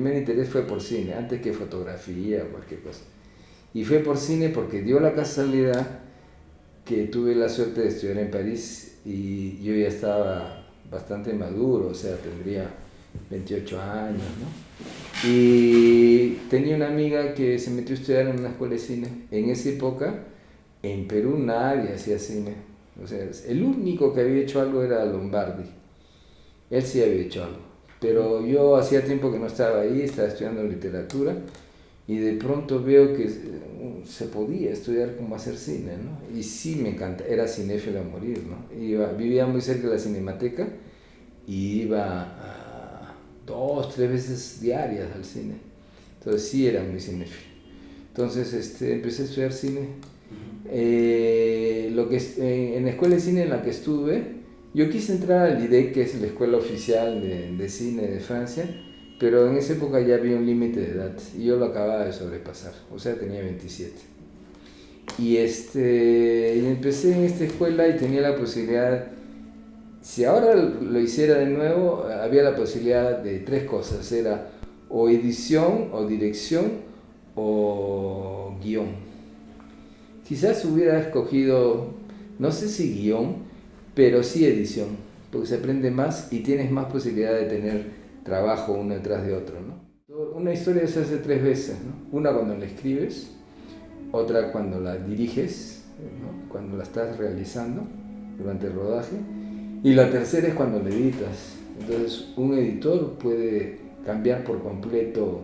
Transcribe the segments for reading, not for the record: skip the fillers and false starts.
primer interés fue por cine, antes que fotografía o cualquier cosa. Y fue por cine porque dio la casualidad que tuve la suerte de estudiar en París y yo ya estaba bastante maduro, o sea, tendría 28 años, ¿no? Y tenía una amiga que se metió a estudiar en una escuela de cine. En esa época, en Perú nadie hacía cine. O sea, el único que había hecho algo era Lombardi. Él sí había hecho algo. Pero yo hacía tiempo que no estaba ahí, estaba estudiando literatura y de pronto veo que se podía estudiar cómo hacer cine, ¿no? Y sí me encanta, era cinéfilo a morir, ¿no? Vivía muy cerca de la Cinemateca y iba a 2, 3 veces diarias al cine. Entonces sí era muy cinéfilo. Entonces empecé a estudiar cine. En la escuela de cine en la que estuve, yo quise entrar al IDEC, que es la escuela oficial de cine de Francia, pero en esa época ya había un límite de edad y yo lo acababa de sobrepasar, o sea, tenía 27. Y empecé en esta escuela y tenía la posibilidad, si ahora lo hiciera de nuevo, había la posibilidad de 3 cosas, era o edición, o dirección, o guión. Quizás hubiera escogido, no sé si guión, pero sí edición, porque se aprende más y tienes más posibilidad de tener trabajo uno detrás de otro, ¿no? Una historia se hace 3 veces, ¿no? Una cuando la escribes, otra cuando la diriges, ¿no? Cuando la estás realizando durante el rodaje, y la tercera es cuando la editas. Entonces un editor puede cambiar por completo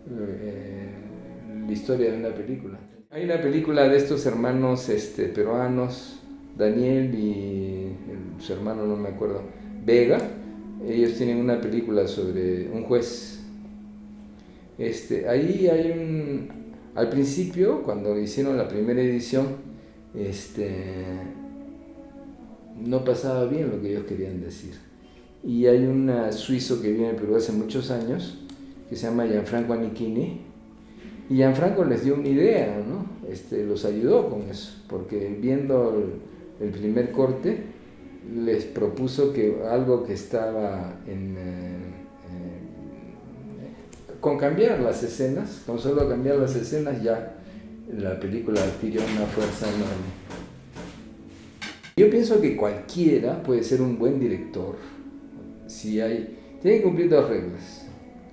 la historia de una película. Hay una película de estos hermanos peruanos, Daniel y su hermano, no me acuerdo, Vega. Ellos tienen una película sobre un juez. Ahí hay al principio, cuando hicieron la primera edición, no pasaba bien lo que ellos querían decir. Y hay un suizo que vive en Perú hace muchos años, que se llama Gianfranco Anichini, y Gianfranco les dio una idea, ¿no? Los ayudó con eso, porque viendo el primer corte, les propuso que algo que estaba con cambiar las escenas, con solo cambiar las escenas ya la película adquirió una fuerza enorme. Yo pienso que cualquiera puede ser un buen director si tiene que cumplir 2 reglas.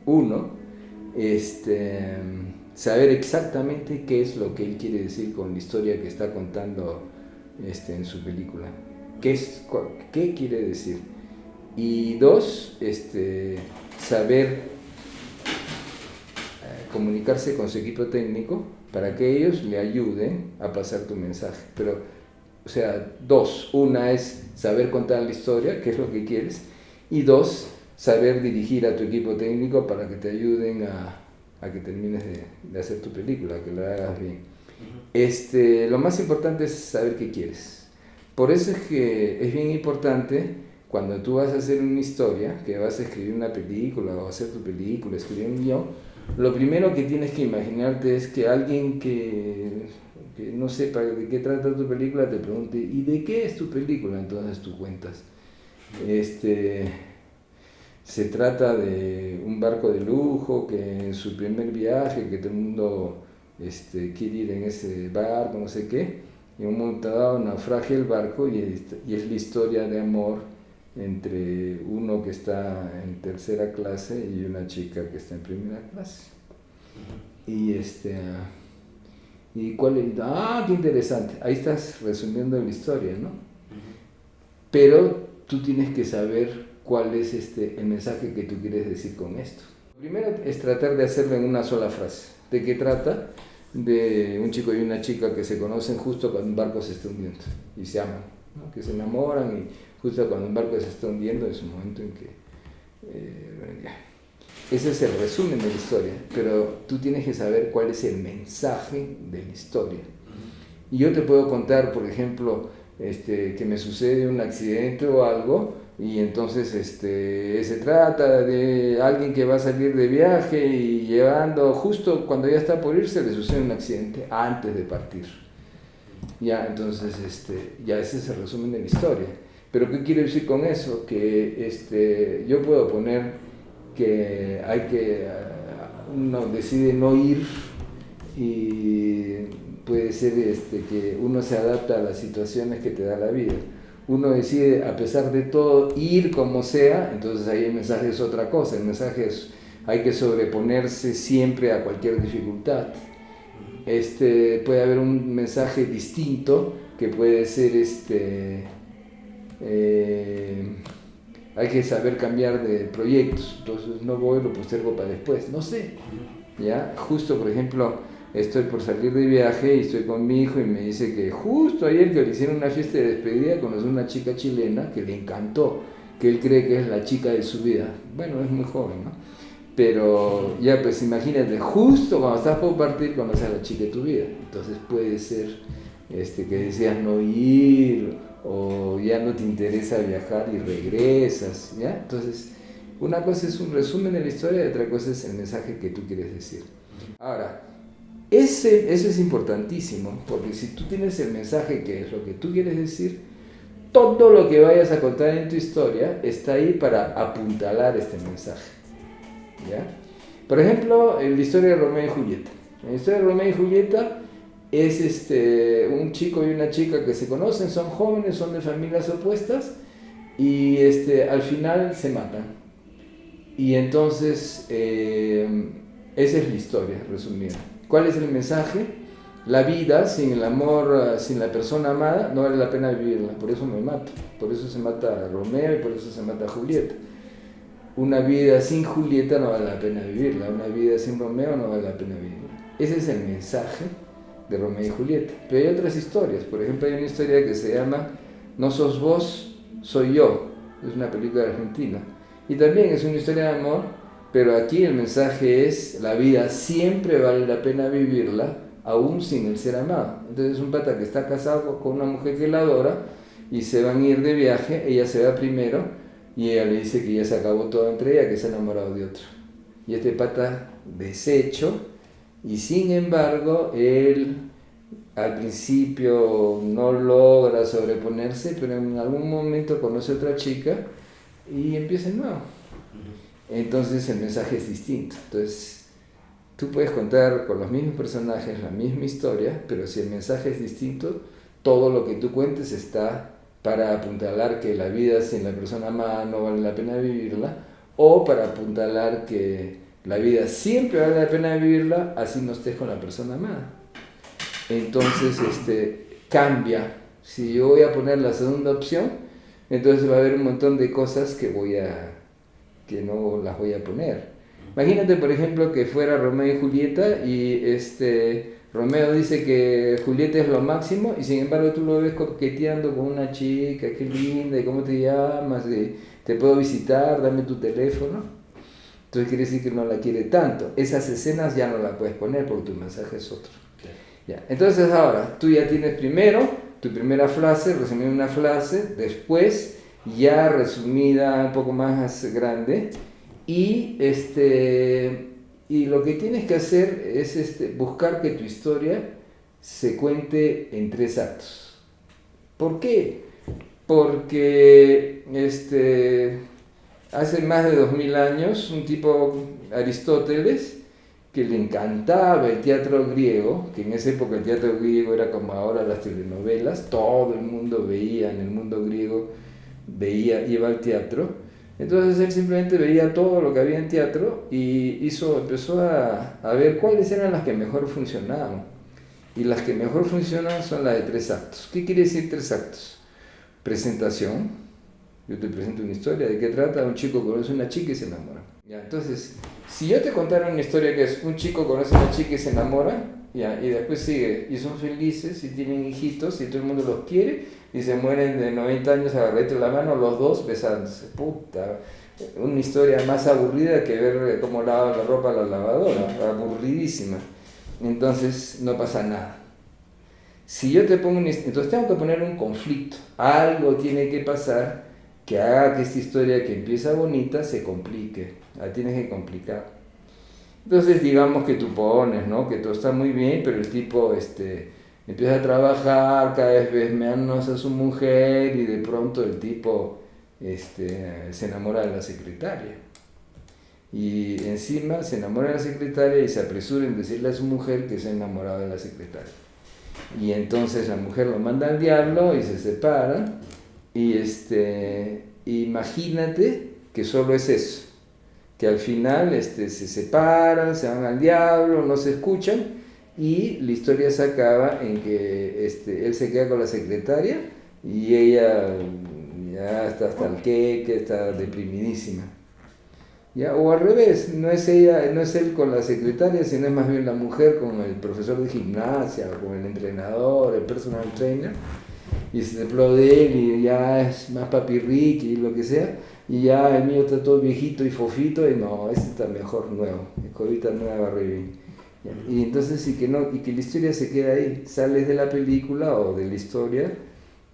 Uno, saber exactamente qué es lo que él quiere decir con la historia que está contando en su película. ¿Qué quiere decir? Y 2, saber comunicarse con su equipo técnico para que ellos le ayuden a pasar tu mensaje. Pero, o sea, 2. Una es saber contar la historia, qué es lo que quieres, y 2, saber dirigir a tu equipo técnico para que te ayuden a que termines de hacer tu película, que la hagas bien. Lo más importante es saber qué quieres. Por eso es que es bien importante cuando tú vas a hacer una historia, que vas a escribir una película o hacer tu película, escribir un guión, lo primero que tienes que imaginarte es que alguien que no sepa de qué trata tu película te pregunte, ¿y de qué es tu película? Entonces tú cuentas. Se trata de un barco de lujo que en su primer viaje, que todo el mundo quiere ir en ese barco, no sé qué, y en un momento dado naufragia el barco y es la historia de amor entre uno que está en tercera clase y una chica que está en primera clase. Y qué interesante, ahí estás resumiendo la historia, ¿no? Pero tú tienes que saber cuál es el mensaje que tú quieres decir con esto. Primero es tratar de hacerlo en una sola frase. ¿De qué trata? De un chico y una chica que se conocen justo cuando un barco se está hundiendo y se aman, ¿no? Que se enamoran y justo cuando un barco se está hundiendo es un momento en que ese es el resumen de la historia, pero tú tienes que saber cuál es el mensaje de la historia. Y yo te puedo contar, por ejemplo, que me sucede un accidente o algo, y entonces se trata de alguien que va a salir de viaje y llevando, justo cuando ya está por irse, le sucede un accidente antes de partir. Ya, entonces, ya ese es el resumen de la historia. Pero ¿qué quiero decir con eso? Que yo puedo poner que uno decide no ir y puede ser que uno se adapta a las situaciones que te da la vida. Uno decide, a pesar de todo, ir como sea, entonces ahí el mensaje es otra cosa. El mensaje es, hay que sobreponerse siempre a cualquier dificultad. Puede haber un mensaje distinto que puede ser hay que saber cambiar de proyectos, entonces no voy, lo postergo para después, no sé, ¿ya? Justo, por ejemplo, estoy por salir de viaje y estoy con mi hijo y me dice que justo ayer que le hicieron una fiesta de despedida conoció una chica chilena que le encantó, que él cree que es la chica de su vida. Bueno, es muy joven, ¿no? Pero ya pues imagínate, justo cuando estás por partir conoces a la chica de tu vida, entonces puede ser que deseas no ir o ya no te interesa viajar y regresas, ¿ya? Entonces, una cosa es un resumen de la historia y otra cosa es el mensaje que tú quieres decir. Ahora, eso es importantísimo, porque si tú tienes el mensaje que es lo que tú quieres decir, todo lo que vayas a contar en tu historia está ahí para apuntalar este mensaje, ¿ya? Por ejemplo, en la historia de Romeo y Julieta. En la historia de Romeo y Julieta es un chico y una chica que se conocen, son jóvenes, son de familias opuestas y al final se matan. Y entonces esa es la historia resumida. ¿Cuál es el mensaje? La vida sin el amor, sin la persona amada, no vale la pena vivirla, por eso me mato, por eso se mata a Romeo y por eso se mata a Julieta. Una vida sin Julieta no vale la pena vivirla, una vida sin Romeo no vale la pena vivirla. Ese es el mensaje de Romeo y Julieta. Pero hay otras historias, por ejemplo hay una historia que se llama No sos vos, soy yo, es una película argentina y también es una historia de amor, pero aquí el mensaje es la vida siempre vale la pena vivirla aún sin el ser amado. Entonces un pata que está casado con una mujer que la adora y se van a ir de viaje, ella se va primero y ella le dice que ya se acabó todo entre ella, que se ha enamorado de otro y este pata deshecho. Y sin embargo, él al principio no logra sobreponerse, pero en algún momento conoce a otra chica y empieza de nuevo. Entonces el mensaje es distinto. Entonces tú puedes contar con los mismos personajes la misma historia, pero si el mensaje es distinto, todo lo que tú cuentes está para apuntalar que la vida sin la persona amada no vale la pena vivirla, o para apuntalar que la vida siempre vale la pena vivirla, así no estés con la persona amada. Entonces, cambia. Si yo voy a poner la segunda opción, entonces va a haber un montón de cosas que no las voy a poner. Imagínate, por ejemplo, que fuera Romeo y Julieta y Romeo dice que Julieta es lo máximo y sin embargo tú lo ves coqueteando con una chica, qué linda, y cómo te llamas, y te puedo visitar, dame tu teléfono. Entonces quiere decir que no la quiere tanto. Esas escenas ya no las puedes poner porque tu mensaje es otro. Ya. Entonces ahora, tú ya tienes primero tu primera frase, resumida en una frase, después ya resumida un poco más grande, y lo que tienes que hacer es buscar que tu historia se cuente en 3 actos. ¿Por qué? Porque hace más de 2000 años, un tipo, Aristóteles, que le encantaba el teatro griego, que en esa época el teatro griego era como ahora las telenovelas, todo el mundo veía en el mundo griego, iba al teatro. Entonces él simplemente veía todo lo que había en teatro y empezó a ver cuáles eran las que mejor funcionaban. Y las que mejor funcionan son las de 3 actos. ¿Qué quiere decir 3 actos? Presentación. Yo te presento una historia. ¿De qué trata? Un chico conoce a una chica y se enamora. Ya, entonces, si yo te contara una historia que es un chico conoce a una chica y se enamora, ya, y después sigue, y son felices, y tienen hijitos, y todo el mundo los quiere, y se mueren de 90 años agarraditos la mano, los dos besándose. Puta, una historia más aburrida que ver cómo lavan la ropa a la lavadora, aburridísima. Entonces, no pasa nada. Si yo te pongo entonces tengo que poner un conflicto, algo tiene que pasar que haga que esta historia que empieza bonita se complique, la tienes que complicar. Entonces digamos que tú pones, ¿no? Que todo está muy bien, pero el tipo empieza a trabajar, cada vez ves menos a su mujer y de pronto el tipo se enamora de la secretaria. y encima se enamora de la secretaria y se apresura en decirle a su mujer que se ha enamorado de la secretaria. Y entonces la mujer lo manda al diablo y se separa. Y imagínate que solo es eso, que al final se separan, se van al diablo, no se escuchan, y la historia se acaba en que él se queda con la secretaria y ella ya está hasta el queque, está deprimidísima. ¿Ya? O al revés, no es él con la secretaria, sino es más bien la mujer con el profesor de gimnasia, o con el entrenador, el personal trainer, y se aplaude de él y ya es más papirriqui y lo que sea, y ya el mío está todo viejito y fofito, y no, este está mejor nuevo, escobita nueva, revivir. Y entonces y que la historia se queda ahí, sales de la película o de la historia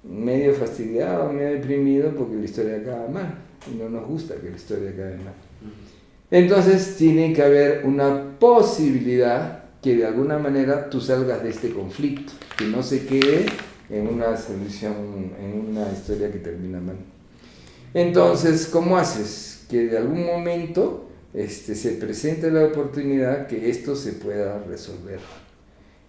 medio fastidiado, medio deprimido porque la historia acaba mal, y no nos gusta que la historia acabe mal. Entonces tiene que haber una posibilidad que de alguna manera tú salgas de este conflicto, que no se quede en una solución, en una historia que termina mal. Entonces, ¿cómo haces? Que de algún momento se presente la oportunidad que esto se pueda resolver.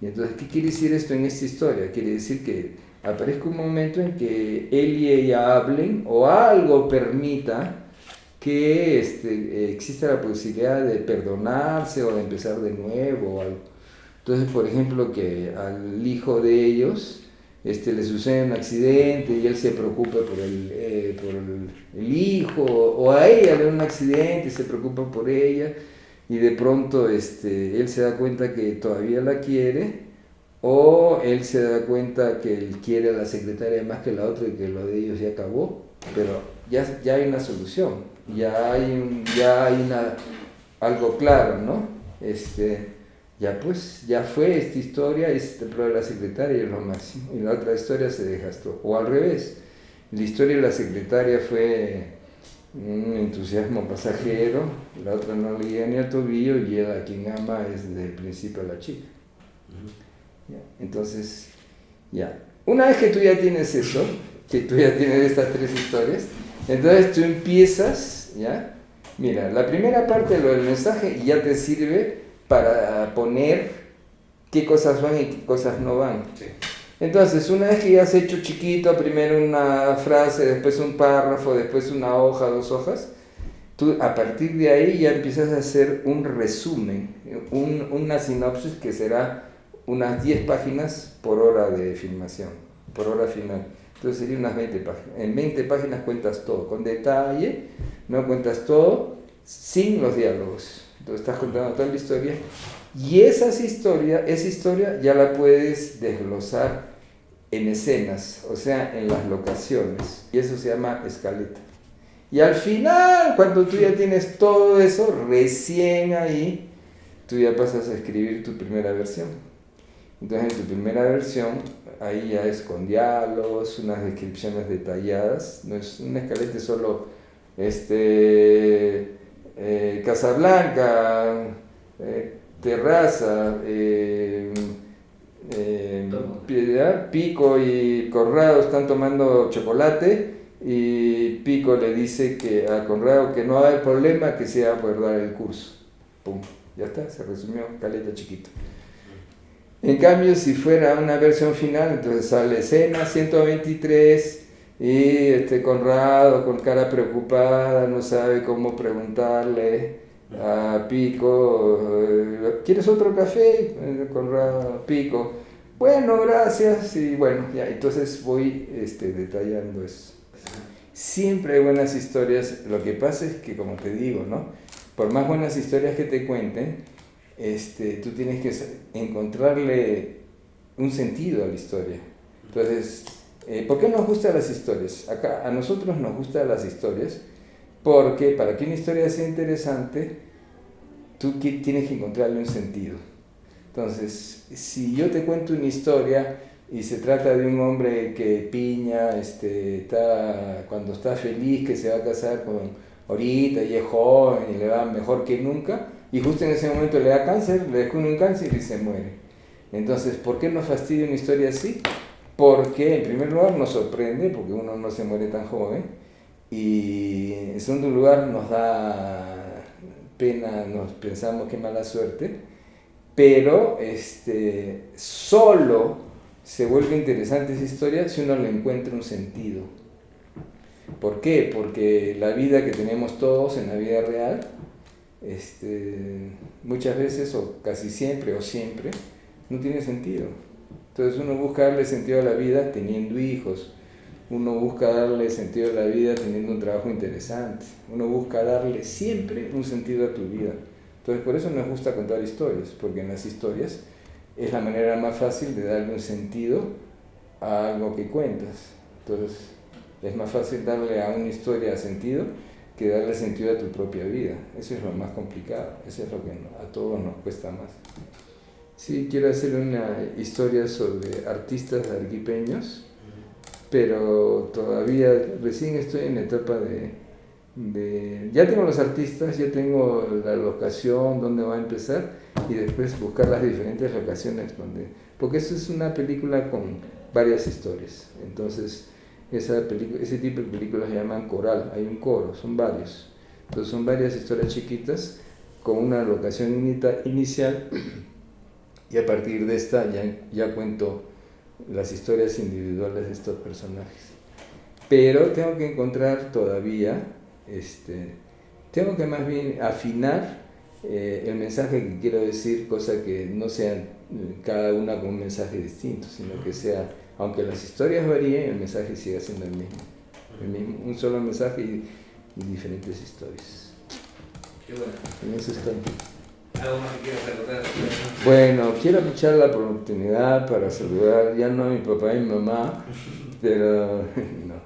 Y entonces, ¿qué quiere decir esto en esta historia? Quiere decir que aparezca un momento en que él y ella hablen o algo permita que exista la posibilidad de perdonarse o de empezar de nuevo o algo. Entonces, por ejemplo, que al hijo de ellos le sucede un accidente y él se preocupa por el hijo, o a ella le da un accidente y se preocupa por ella, y de pronto él se da cuenta que todavía la quiere, o él se da cuenta que él quiere a la secretaria más que la otra y que lo de ellos ya acabó, pero ya hay una solución, ya hay algo claro, ¿no? Ya fue esta historia y se templó de la secretaria y es lo máximo, y la otra historia se desgastó, o al revés, la historia de la secretaria fue un entusiasmo pasajero, la otra no le llega ni al tobillo y él a quien ama es desde el principio a la chica. ¿Ya? Entonces, ya, una vez que tú ya tienes eso, que tú ya tienes estas tres historias, entonces tú empiezas, ¿ya? Mira, la primera parte de lo del mensaje ya te sirve para poner qué cosas van y qué cosas no van. Sí. Entonces, una vez que ya has hecho chiquito, primero una frase, después un párrafo, después una hoja, 2 hojas, tú a partir de ahí ya empiezas a hacer un resumen, una sinopsis que será unas 10 páginas por hora de filmación, por hora final. Entonces serían unas 20 páginas. En 20 páginas cuentas todo, con detalle, no cuentas todo, sin los diálogos. Entonces estás contando toda la historia y esa historia ya la puedes desglosar en escenas, o sea, en las locaciones, y eso se llama escaleta. Y al final, cuando tú ya tienes todo eso, recién ahí, tú ya pasas a escribir tu primera versión. Entonces, en tu primera versión, ahí ya es con diálogos, unas descripciones detalladas, no es una escaleta, es solo Casablanca, terraza, Pico y Conrado están tomando chocolate y Pico le dice a Conrado que no va a haber problema, que se va a poder dar el curso. Pum, ya está, se resumió, caleta chiquito. En cambio, si fuera una versión final, entonces sale escena 123 y Conrado con cara preocupada, no sabe cómo preguntarle a Pico, ¿quieres otro café? Conrado, Pico, bueno, gracias, y bueno, ya, entonces voy detallando eso. Siempre hay buenas historias, lo que pasa es que, como te digo, ¿no? Por más buenas historias que te cuenten, tú tienes que encontrarle un sentido a la historia. Entonces, ¿por qué nos gustan las historias? Acá a nosotros nos gustan las historias porque para que una historia sea interesante, tú tienes que encontrarle un sentido. Entonces, si yo te cuento una historia y se trata de un hombre que piña, cuando está feliz, que se va a casar ahorita y es joven y le va mejor que nunca, y justo en ese momento le da cáncer, le descubre un cáncer y se muere. Entonces, ¿por qué nos fastidia una historia así? Porque en primer lugar nos sorprende, porque uno no se muere tan joven, y en segundo lugar nos da pena, nos pensamos que mala suerte, pero solo se vuelve interesante esa historia si uno le encuentra un sentido. ¿Por qué? Porque la vida que tenemos todos en la vida real, muchas veces o casi siempre o siempre, no tiene sentido. Entonces uno busca darle sentido a la vida teniendo hijos, uno busca darle sentido a la vida teniendo un trabajo interesante, uno busca darle siempre un sentido a tu vida. Entonces por eso nos gusta contar historias, porque en las historias es la manera más fácil de darle un sentido a algo que cuentas. Entonces es más fácil darle a una historia sentido que darle sentido a tu propia vida. Eso es lo más complicado, eso es lo que a todos nos cuesta más. Sí, quiero hacer una historia sobre artistas arequipeños, pero todavía recién estoy en la etapa ya tengo los artistas, ya tengo la locación donde va a empezar y después buscar las diferentes locaciones porque eso es una película con varias historias. Entonces ese tipo de películas se llaman coral, hay un coro, son varios. Entonces son varias historias chiquitas con una locación inicial y a partir de esta ya cuento las historias individuales de estos personajes. Pero tengo que encontrar todavía, tengo que más bien afinar el mensaje que quiero decir, cosa que no sean cada una con un mensaje distinto, sino que sea, aunque las historias varíen, el mensaje siga siendo el mismo, un solo mensaje y diferentes historias. Qué bueno. En eso estoy. ¿Algo más que quieras acotar? Bueno, quiero aprovechar la oportunidad para saludar, ya no a mi papá y mi mamá, pero no,